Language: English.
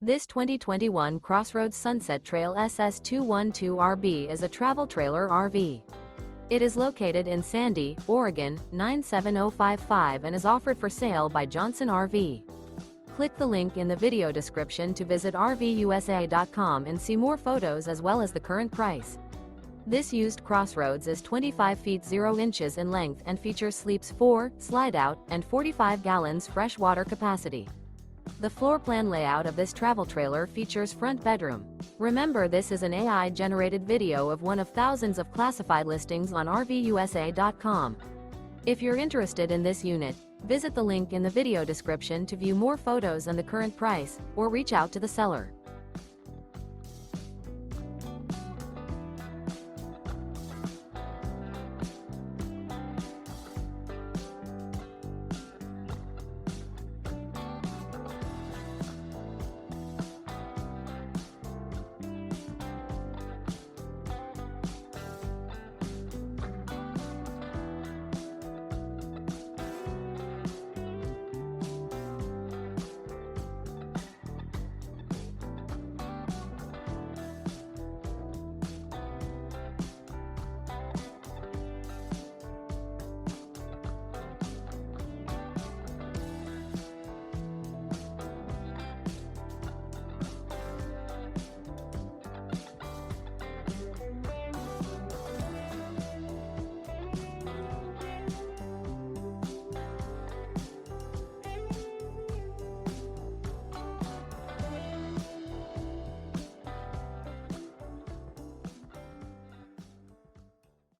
This 2021 CrossRoads Sunset Trail SS212RB is a travel trailer RV. It is located in Sandy, Oregon, 97055 and is offered for sale by Johnson RV. Click the link in the video description to visit RVUSA.com and see more photos as well as the current price. This used CrossRoads is 25 feet 0 inches in length and features sleeps 4, Slideout, and 45 gallons fresh water capacity. The floor plan layout of this travel trailer features front bedroom. Remember, this is an AI-generated video of one of thousands of classified listings on RVUSA.com. If you're interested in this unit, visit the link in the video description to view more photos and the current price, or reach out to the seller.